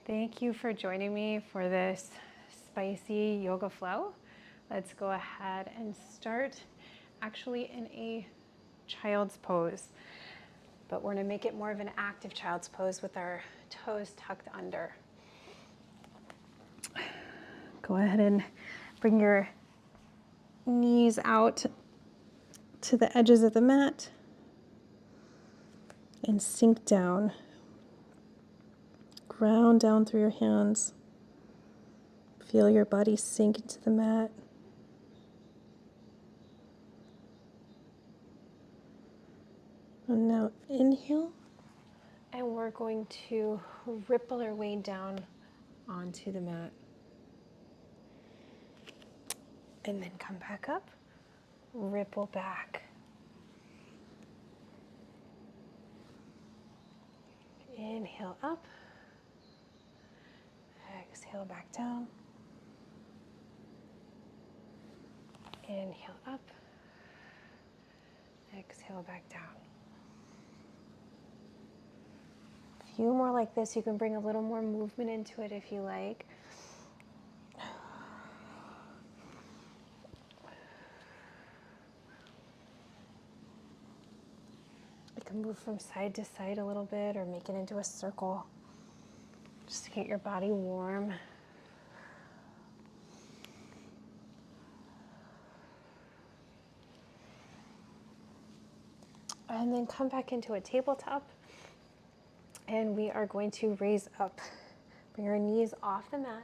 Thank you for joining me for this spicy yoga flow. Let's go ahead and start actually in a child's pose, but we're gonna make it more of an active child's pose with our toes tucked under. Go ahead and bring your knees out to the edges of the mat and sink down. Ground down through your hands. Feel your body sink into the mat. And now inhale, and we're going to ripple our way down onto the mat. And then come back up, ripple back. Inhale up, exhale back down. Inhale up, exhale back down. A few more like this. You can bring a little more movement into it if you like. You can move from side to side a little bit or make it into a circle just to get your body warm. And then come back into a tabletop, and we are going to raise up. Bring your knees off the mat.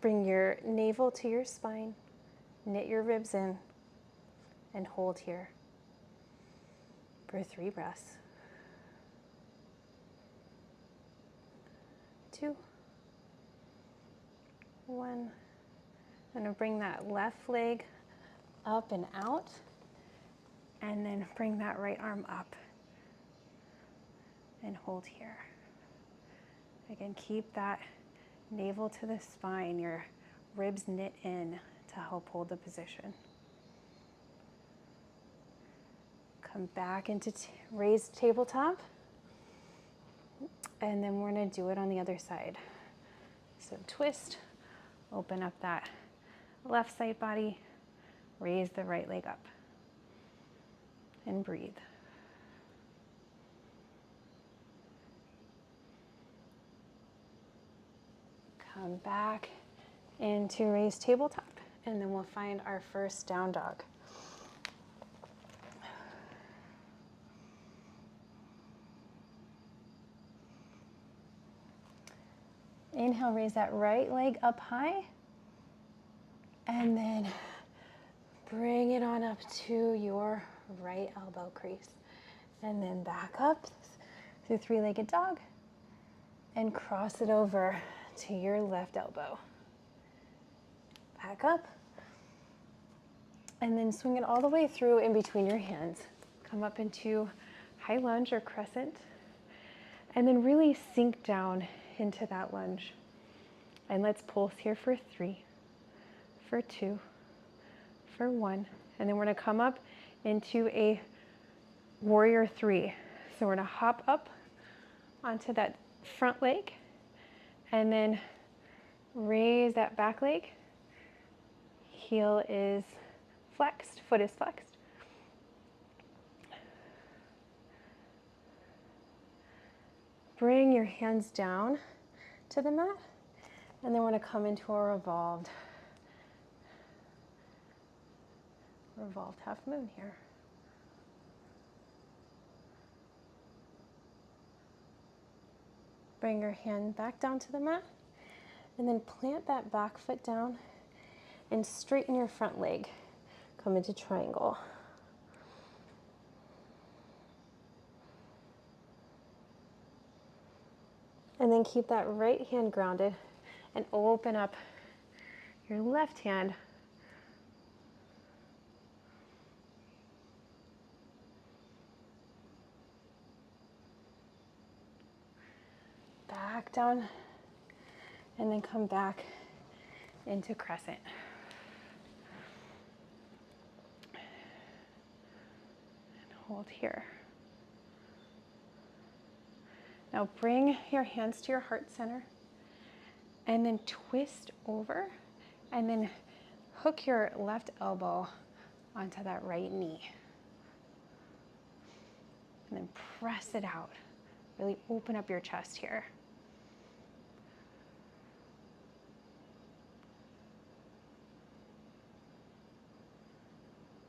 Bring your navel to your spine. Knit your ribs in and hold here for 3 breaths. 2, 1. I'm going to bring that left leg up and out, and then bring that right arm up and hold here. Again, keep that navel to the spine, your ribs knit in to help hold the position. Come back into raised tabletop, and then we're going to do it on the other side. So twist, open up that left side body, raise the right leg up, and breathe. Come back into raised tabletop, and then we'll find our first down dog. Inhale, raise that right leg up high, and then bring it on up to your right elbow crease. And then back up through 3-legged dog, and cross it over to your left elbow. Back up, and then swing it all the way through in between your hands. Come up into high lunge or crescent, and then really sink down into that lunge. And let's pulse here for 3, for 2, for 1, and then we're going to come up into a warrior 3. So we're going to hop up onto that front leg, and then raise that back leg. Heel is flexed, foot is flexed. Bring your hands down to the mat, and then we're going to come into a revolved half moon here. Bring your hand back down to the mat, and then plant that back foot down and straighten your front leg. Come into triangle. And then keep that right hand grounded and open up your left hand. Back down, and then come back into crescent. And hold here. Now bring your hands to your heart center and then twist over and then hook your left elbow onto that right knee. And then press it out. Really open up your chest here.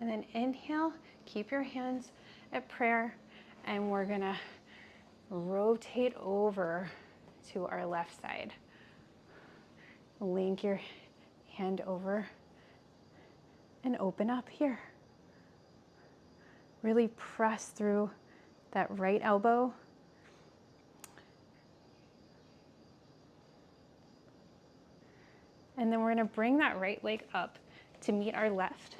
And then inhale, keep your hands at prayer, and we're gonna rotate over to our left side. Link your hand over and open up here. Really press through that right elbow. And then we're gonna bring that right leg up to meet our left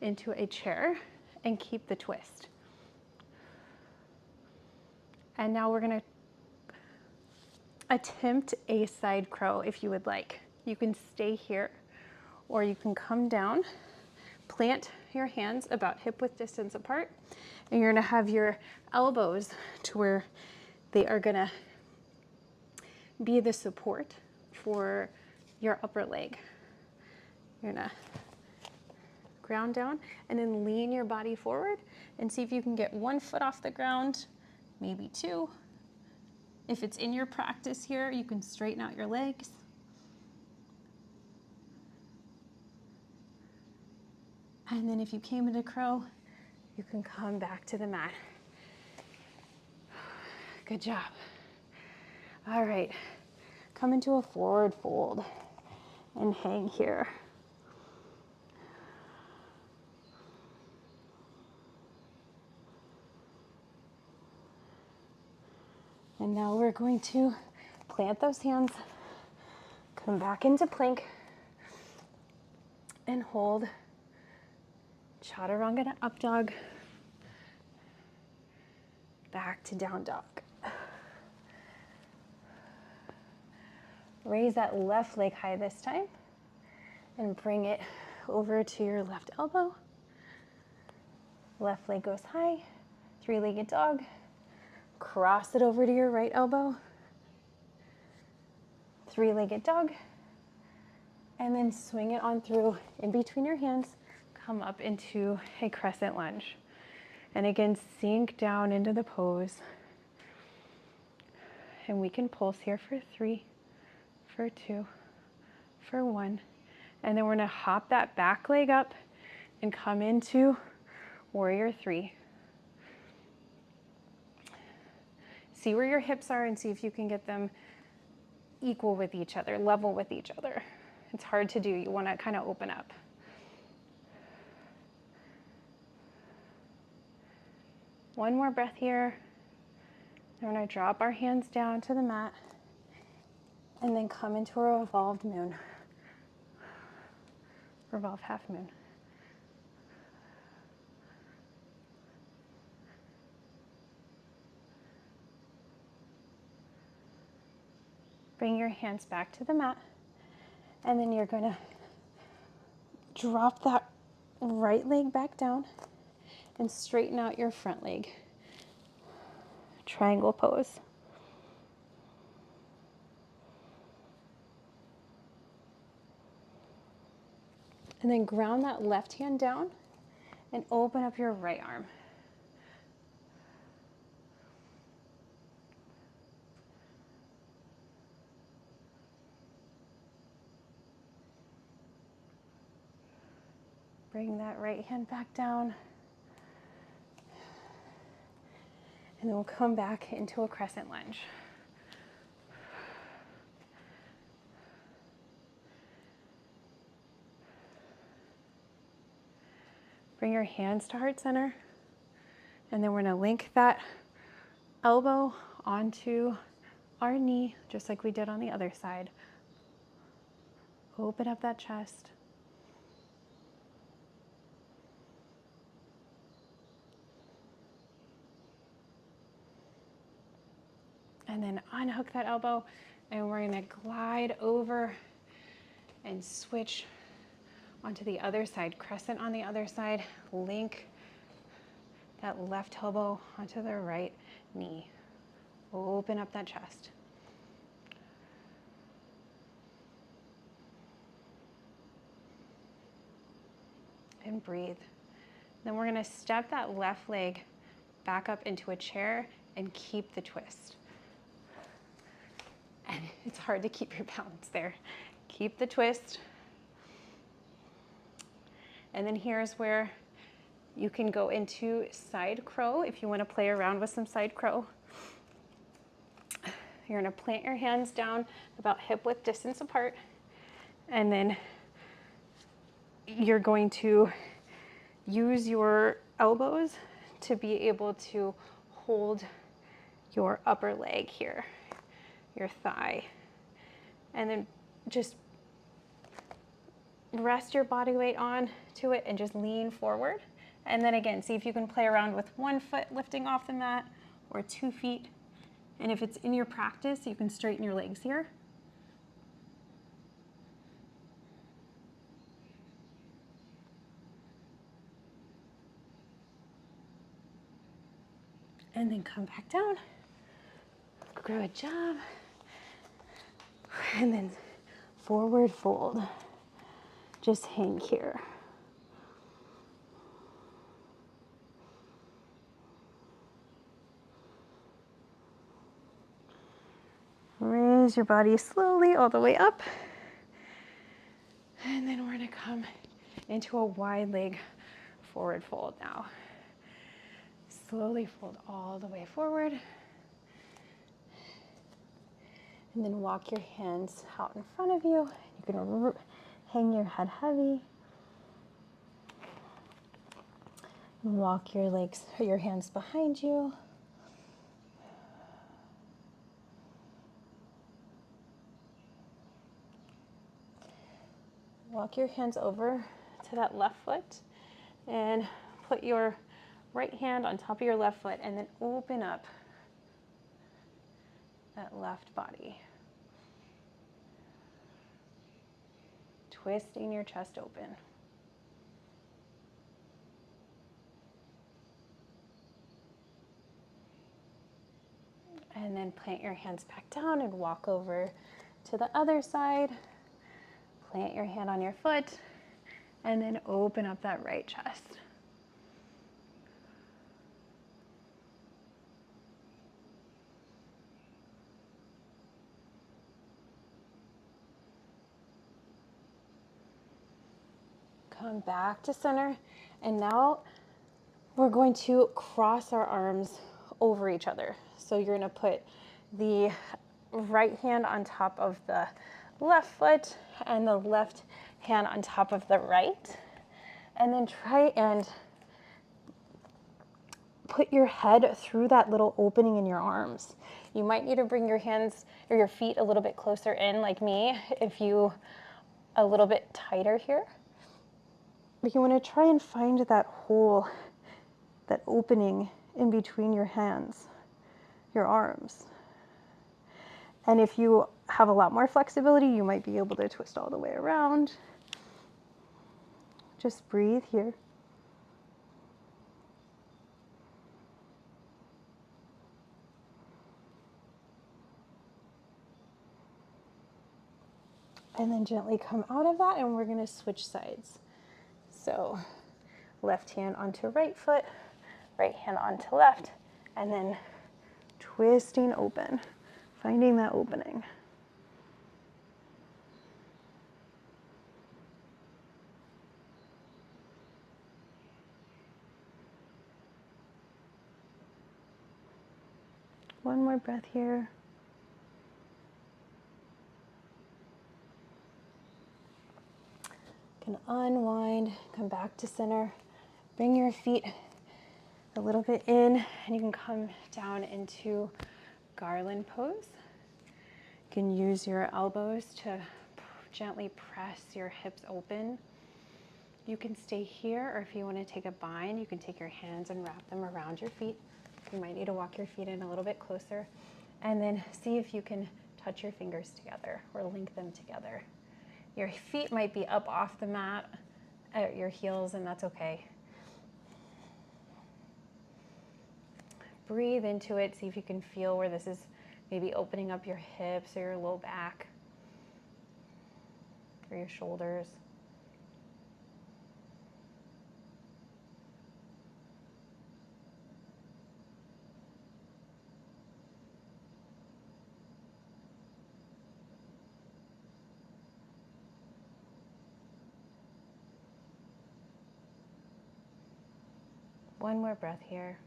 into a chair and keep the twist. And now we're gonna attempt a side crow if you would like. You can stay here or you can come down, plant your hands about hip width distance apart, and you're gonna have your elbows to where they are gonna be the support for your upper leg. You're gonna ground down and then lean your body forward and see if you can get one foot off the ground, maybe two. If it's in your practice here, you can straighten out your legs. And then if you came into crow, you can come back to the mat. Good job. All right, come into a forward fold and hang here. And now we're going to plant those hands, come back into plank, and hold chaturanga to up dog, back to down dog. Raise that left leg high this time and bring it over to your left elbow. Left leg goes high, three-legged dog. Cross it over to your right elbow. Three-legged dog. And then swing it on through in between your hands. Come up into a crescent lunge. And again, sink down into the pose. And we can pulse here for 3, for 2, for 1. And then we're gonna hop that back leg up and come into warrior 3. See where your hips are and see if you can get them equal with each other, level with each other. It's hard to do. You want to kind of open up. One more breath here. And we're going to drop our hands down to the mat and then come into a revolved moon. Revolve half moon. Bring your hands back to the mat, and then you're going to drop that right leg back down and straighten out your front leg. Triangle pose. And then ground that left hand down and open up your right arm. Bring that right hand back down. And then we'll come back into a crescent lunge. Bring your hands to heart center. And then we're going to link that elbow onto our knee, just like we did on the other side. Open up that chest. And then unhook that elbow, and we're gonna glide over and switch onto the other side. Crescent on the other side, link that left elbow onto the right knee. Open up that chest. And breathe. Then we're gonna step that left leg back up into a chair and keep the twist. And it's hard to keep your balance there. Keep the twist. And then here's where you can go into side crow if you want to play around with some side crow. You're going to plant your hands down about hip width distance apart, and then you're going to use your elbows to be able to hold your upper leg here, your thigh, and then just rest your body weight on to it and just lean forward. And then again, see if you can play around with one foot lifting off the mat or 2 feet. And if it's in your practice, you can straighten your legs here. And then come back down. Good job. And then forward fold. Just hang here. Raise your body slowly all the way up. And then we're gonna come into a wide leg forward fold now. Slowly fold all the way forward. And then walk your hands out in front of you. You can hang your head heavy. And walk your legs, or your hands behind you. Walk your hands over to that left foot and put your right hand on top of your left foot and then open up that left body. Twisting your chest open. And then plant your hands back down and walk over to the other side. Plant your hand on your foot and then open up that right chest. Come back to center, and now we're going to cross our arms over each other. So you're gonna put the right hand on top of the left foot and the left hand on top of the right. And then try and put your head through that little opening in your arms. You might need to bring your hands or your feet a little bit closer in, like me, if you a little bit tighter here. But you want to try and find that hole, that opening in between your hands, your arms. And if you have a lot more flexibility, you might be able to twist all the way around. Just breathe here. And then gently come out of that, and we're going to switch sides. So left hand onto right foot, right hand onto left, and then twisting open, finding that opening. One more breath here. You can unwind, come back to center, bring your feet a little bit in, and you can come down into garland pose. You can use your elbows to gently press your hips open. You can stay here, or if you want to take a bind, you can take your hands and wrap them around your feet. You might need to walk your feet in a little bit closer, and then see if you can touch your fingers together or link them together. Your feet might be up off the mat at your heels, and that's okay. breathe into it. See if you can feel where this is maybe opening up your hips or your low back or your shoulders. One more breath here.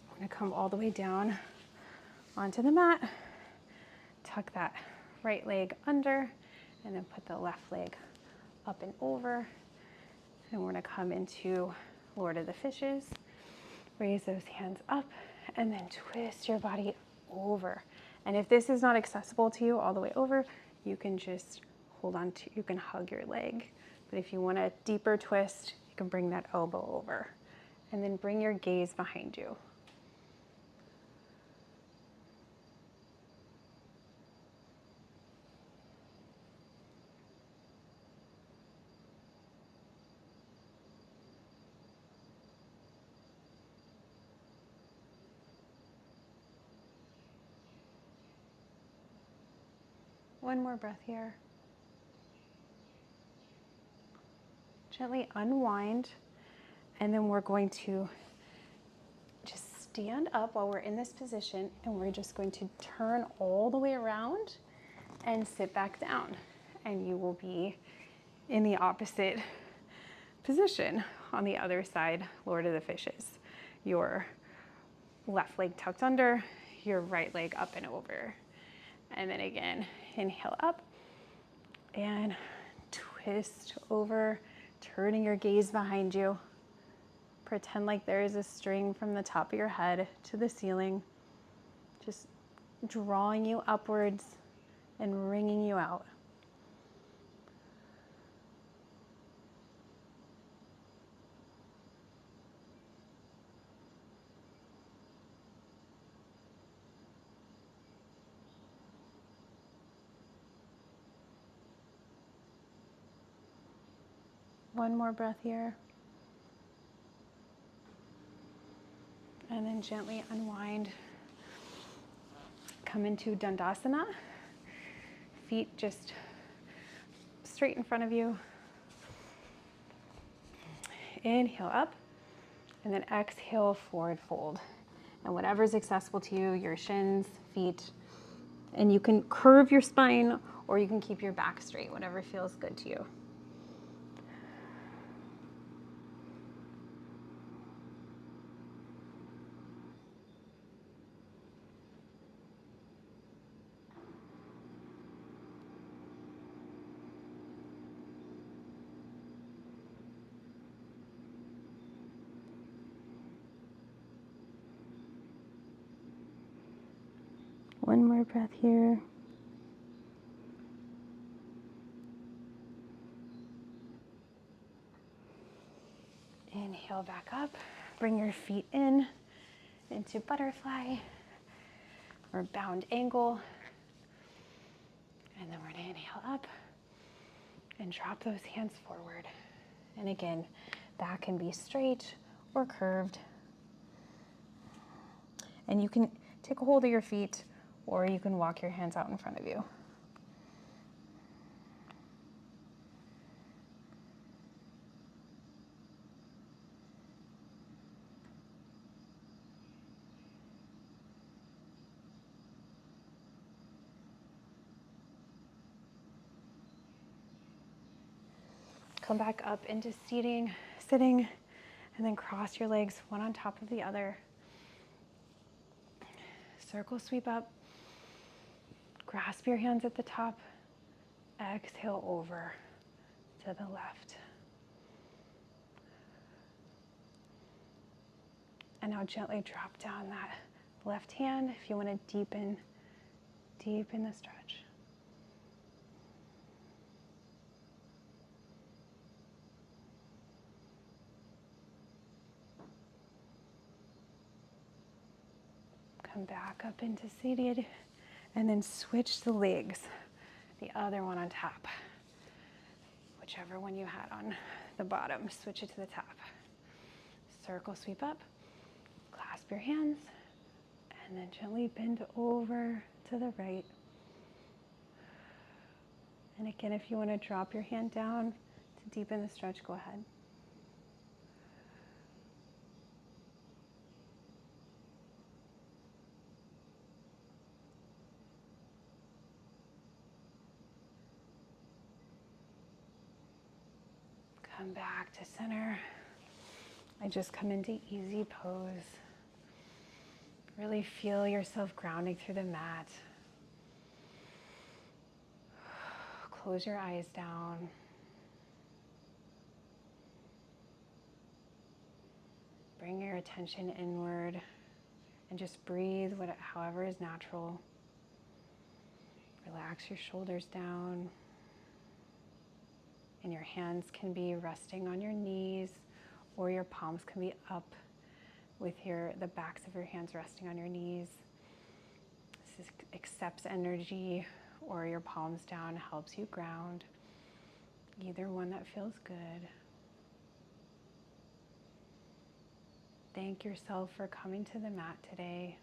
I'm going to come all the way down onto the mat, tuck that right leg under, and then put the left leg up and over. And we're going to come into Lord of the Fishes. Raise those hands up and then twist your body over. And if this is not accessible to you all the way over, you can just hold on to, you can hug your leg. But if you want a deeper twist, you can bring that elbow over. And then bring your gaze behind you. One more breath here. Gently unwind, and then we're going to just stand up while we're in this position, and we're just going to turn all the way around and sit back down. And you will be in the opposite position on the other side, Lord of the Fishes. Your left leg tucked under, your right leg up and over. And then again, inhale up and twist over, turning your gaze behind you. Pretend like there is a string from the top of your head to the ceiling, just drawing you upwards and wringing you out. One more breath here. And then gently unwind. Come into Dandasana. Feet just straight in front of you. Inhale up. And then exhale, forward fold. And whatever's accessible to you, your shins, feet. And you can curve your spine or you can keep your back straight, whatever feels good to you. One more breath here. Inhale back up. Bring your feet in into butterfly or bound angle. And then we're going to inhale up and drop those hands forward. And again, that can be straight or curved. And you can take a hold of your feet or you can walk your hands out in front of you. Come back up into sitting, and then cross your legs one on top of the other. Circle sweep up. Grasp your hands at the top. Exhale over to the left. And now gently drop down that left hand if you want to deepen the stretch. Come back up into seated and then switch the legs. the other one on top. Whichever one you had on the bottom, switch it to the top. Circle sweep up, clasp your hands, and then gently bend over to the right. And again, if you want to drop your hand down to deepen the stretch, go ahead. Come back to center. I just come into easy pose. Really feel yourself grounding through the mat. Close your eyes down. Bring your attention inward and just breathe however is natural. Relax your shoulders down. And your hands can be resting on your knees, or your palms can be up with the backs of your hands resting on your knees. This accepts energy, or your palms down helps you ground. Either one that feels good. Thank yourself for coming to the mat today.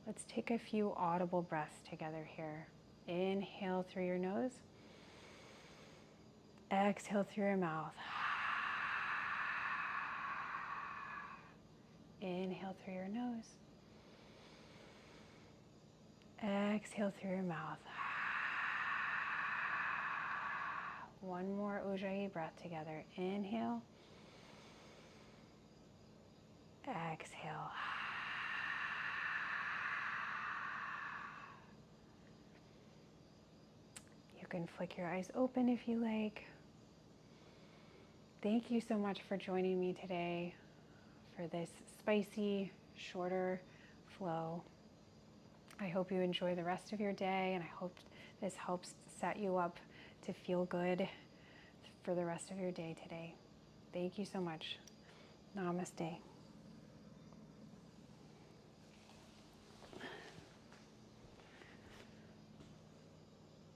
Let's take a few audible breaths together here. Inhale through your nose. Exhale through your mouth. Inhale through your nose. Exhale through your mouth. One more Ujjayi breath together. Inhale. Exhale. You can flick your eyes open if you like. Thank you so much for joining me today for this spicy, shorter flow. I hope you enjoy the rest of your day, and I hope this helps set you up to feel good for the rest of your day today. Thank you so much. Namaste.